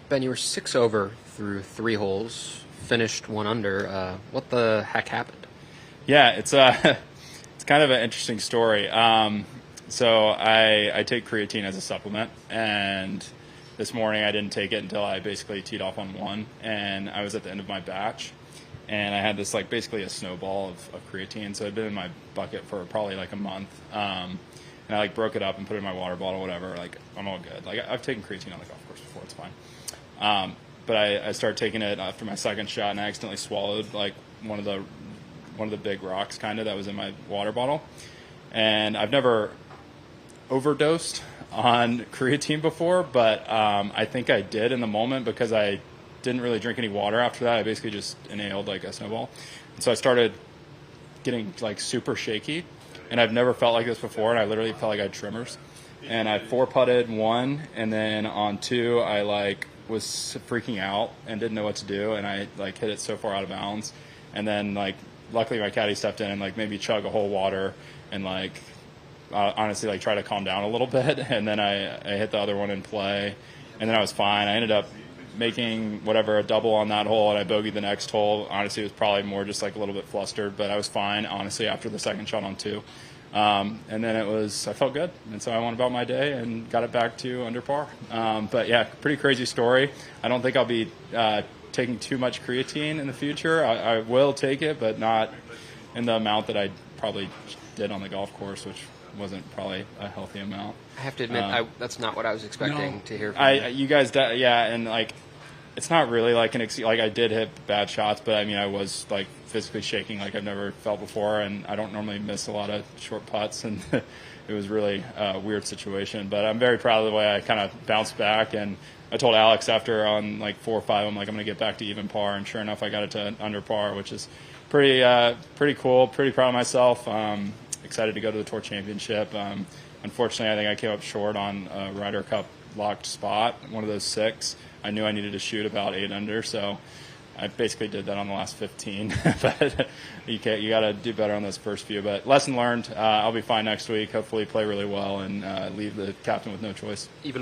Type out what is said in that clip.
Ben, you were 6 over through 3 holes, finished 1 under. What the heck happened? Yeah, it's it's kind of an interesting story. So I take creatine as a supplement, and this morning I didn't take it until I basically teed off on one, and I was at the end of my batch, and I had this like basically a snowball of creatine. So it'd been in my bucket for probably like a month, and I like broke it up and put it in my water bottle, whatever. Like I'm all good. Like I've taken creatine on the golf course before, it's fine. But I started taking it after my second shot, and I accidentally swallowed like one of the big rocks kind of that was in my water bottle. And I've never overdosed on creatine before, but I think I did in the moment because I didn't really drink any water after that. I basically just inhaled like a snowball. And so I started getting like super shaky, and I've never felt like this before, and I literally felt like I had tremors. And I 4-putted one, and then on 2 I like was freaking out and didn't know what to do, and I like hit it so far out of bounds, and then like luckily my caddy stepped in and like made me chug a whole water and like honestly like try to calm down a little bit, and then I hit the other one in play, and then I was fine. I ended up making a double on that hole, and I bogeyed the next hole. Honestly, it was probably more just like a little bit flustered, but I was fine honestly after the second shot on 2. And then I felt good, and so I went about my day and got it back to under par. But yeah, pretty crazy story. I don't think I'll be taking too much creatine in the future. I will take it, but not in the amount that I probably did on the golf course, which wasn't probably a healthy amount. I have to admit, that's not what I was expecting to hear from you. You guys, yeah, and like it's not really like like I did hit bad shots, but I mean I was like physically shaking like I've never felt before, and I don't normally miss a lot of short putts, and it was really a weird situation. But I'm very proud of the way I kind of bounced back, and I told Alex after on like 4 or 5, I'm like I'm going to get back to even par, and sure enough I got it to under par, which is pretty cool. Pretty proud of myself. Excited to go to the Tour Championship. Unfortunately, I think I came up short on a Ryder Cup locked spot, one of those 6. I knew I needed to shoot about 8 under, so I basically did that on the last 15. But you got to do better on those first few. But lesson learned. I'll be fine next week. Hopefully, play really well and leave the captain with no choice. Even